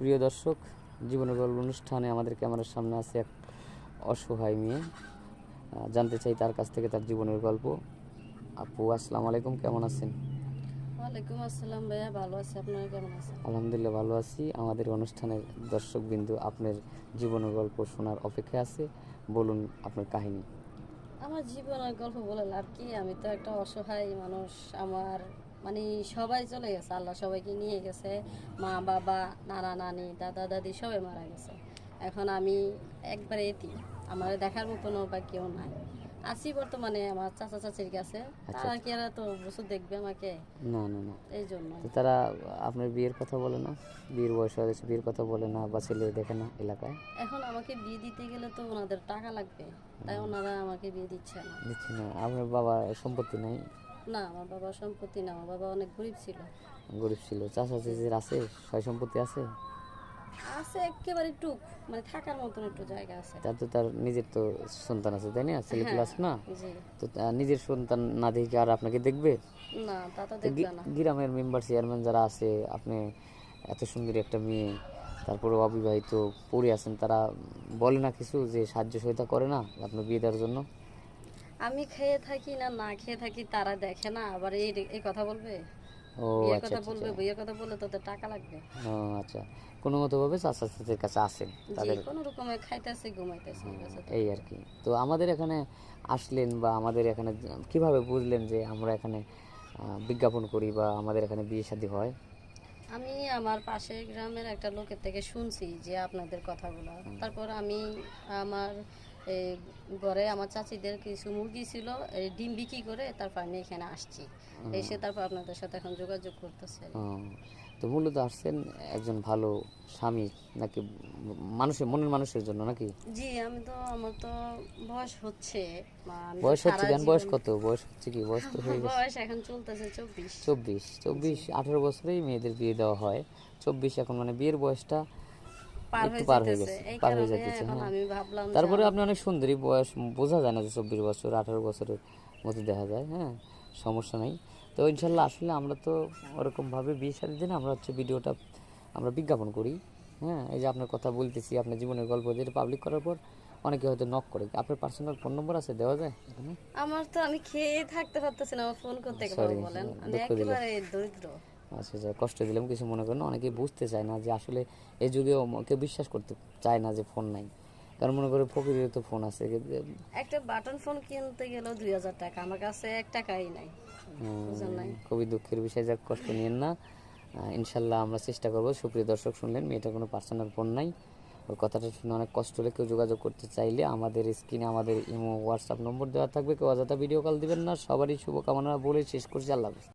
প্রিয় দর্শক, জীবনের গল্প অনুষ্ঠানে আমাদের ক্যামেরার সামনে আছে এক অসহায় মেয়ে। জানতে চাই তার কাছ থেকে তার জীবনের গল্প। আপু, আসসালামু আলাইকুম, কেমন আছেন? ওয়ালাইকুম আসসালাম ভাইয়া, ভালো আছি। আপনারা কেমন আছেন? আলহামদুলিল্লাহ ভালো আছি। আমাদের অনুষ্ঠানের দর্শকবিন্দু আপনার জীবনের গল্প শোনার অপেক্ষায় আছে। বলুন আপনার কাহিনী। আমার জীবনের গল্প বলে আর কি, আমি তো একটা অসহায় মানুষ। আমার মানে সবাই চলে গেছে, আল্লাহ সবাইকে নিয়ে গেছে। মা বাবা, নানা নানি, দাদা দাদি সবাই মারা গেছে। এখন আমি একবারে এতিম, আমার দেখার মতনও বা কেউ নাই। আছি বর্তমানে আমার চাচা চাচির কাছে। আচ্ছা তারা আচ্ছা। কি আর তো বছর দেখবে আমাকে, না না না, এই জন্য। তো তারা আপনার বিয়ের কথা বলে না? বিয়ের বয়স হয়ে গেছে, বিয়ের কথা বলে না বা ছেলে দেখে না এলাকায়? এখন আমাকে বিয়ে দিতে গেলে তো ওনাদের টাকা লাগবে, তাই ওনারা আমাকে বিয়ে দিচ্ছে না। দিচ্ছি না? আপনার বাবা সম্পত্তি নাই? না, আমার বাবার সম্পত্তি না, আমার বাবা অনেক গরিব ছিল। গরিব ছিল। চাচা চাচির আছে? সয় সম্পত্তি আছে? আছে একেবারে টুক, মানে থাকার মতন একটু জায়গা আছে। তার তো তার নিজের তো সন্তান আছে, তাই না? ছেলে হ্যাঁ, পেলে আছে না? জি। তো নিজের সন্তান না দেখে আর আপনাকে দেখবে? না, তা তো তো দেখবে না। গ্রামের মেম্বার চেয়ারম্যান যারা আছে, আপনি এত সুন্দর একটা মেয়ে, তারপরে অবিবাহিত পড়ে আছেন, তারা বলে না কিছু যে সাহায্য সহায়তা করে না আপনার বিয়ে দেওয়ার জন্য? আমি খেয়ে থাকি না না খেয়ে থাকি তারা দেখে না, আবার এই এই কথা বলবে, ও বিয়ের আচ্ছা কথা আচ্ছা বলবে, আচ্ছা। বিয়ের কথা বললে তোদের টাকা লাগবে। ও আচ্ছা, কোনো মতোভাবে চাচা চাচির কাছে আছেন জি, তাদের? কোনো রকমে খাইতেছে ঘুমাইতেছে, এই কাছে তো। এই আর কি। তো আমাদের এখানে আসলেন বা আমাদের এখানে কিভাবে বুঝলেন যে আমরা এখানে বিজ্ঞাপন করি বা আমাদের এখানে বিয়ে শাদী হয়? আমি আমার পাশের গ্রামের একটা লোকের থেকে শুনছি যে আপনাদের কথাগুলো। তারপর আমি আমার এই ঘরে আমার চাচিদের কিছু মুরগি ছিল, এই ডিম বিক্রি করে তারপর আমি এখানে আসছি। এসে তারপর আপনাদের সাথে এখন যোগাযোগ করতেছে। ও, তো মূলত আসছেন একজন ভালো স্বামী নাকি মানুষের মনের মানুষের জন্য নাকি? জি, আমি তো আমার তো বয়স হচ্ছে, আমি তো বয়স হচ্ছে সারা কেন? বয়স জীবন। কত? বয়স হচ্ছে কি? বয়স তো আমার হয়ে গেছে। বয়স এখন চলতেছে 24। 24? জি, 18 বছরেই মেয়েদের বিয়ে দেওয়া হয়। 24 এখন মানে বিয়ের বয়সটা পার একটু হয়ে পার হয়ে যেতেছে, গেছে, এই পার হয়ে কারণে যেতেছে। এখন হ্যাঁ, আমি ভাবলাম যে তারপরে আপনি অনেক সুন্দরী, বয়স বোঝা যায় না যে 24 বছর, 18 বছরের মতো দেখা যায়। হ্যাঁ, সমস্যা নেই। তো ইনশাল্লাহ আসলে আমরা তো ওরকমভাবে বিয়ে শাদীর দিন আমরা হচ্ছে ভিডিওটা আমরা বিজ্ঞাপন করি। হ্যাঁ, এই যে আপনার কথা বলতেছি, আপনার জীবনের গল্প যেটা পাবলিক করার পর অনেকে হয়তো নক করে। আপনার পার্সোনাল ফোন নম্বর আছে, দেওয়া যায় এখানে? আমার তো আমি খেয়ে থাকতে পারতেছি না, আমার ফোন করতে পারবো সরি, বলেন? আমি দুঃখ দিলাম। একেবারে দরিদ্র। আচ্ছা আচ্ছা, কষ্ট দিলাম, কিছু মনে করেন না। অনেকেই বুঝতে চায় না যে আসলে এই যুগেও কেউ বিশ্বাস করতে চায় না যে ফোন নাই, কারণ মনে করে ফকিরের তো ফোন আছে। একটা বাটন ফোন কিনতে গেলেও 2000 টাকা, আমার কাছে 1 টাকাই নাই, বুঝেন নাই। খুবই দুঃখের বিষয়, যাক কষ্ট নিয়েন না। ইনশাল্লাহ আমরা চেষ্টা করবো। সুপ্রিয় দর্শক, শুনলেন মেয়েটার কোনো পার্সোনাল ফোন নাই। ওর কথাটা শুনে অনেক কষ্ট হলে কেউ যোগাযোগ করতে চাইলে আমাদের স্ক্রিনে আমাদের ইমো হোয়াটসঅ্যাপ নম্বর দেওয়া থাকবে। কেউ অযথা ভিডিও কল দিবেন না। সবারই শুভকামনা বলে শেষ করছি। আল্লাহ হাফেজ।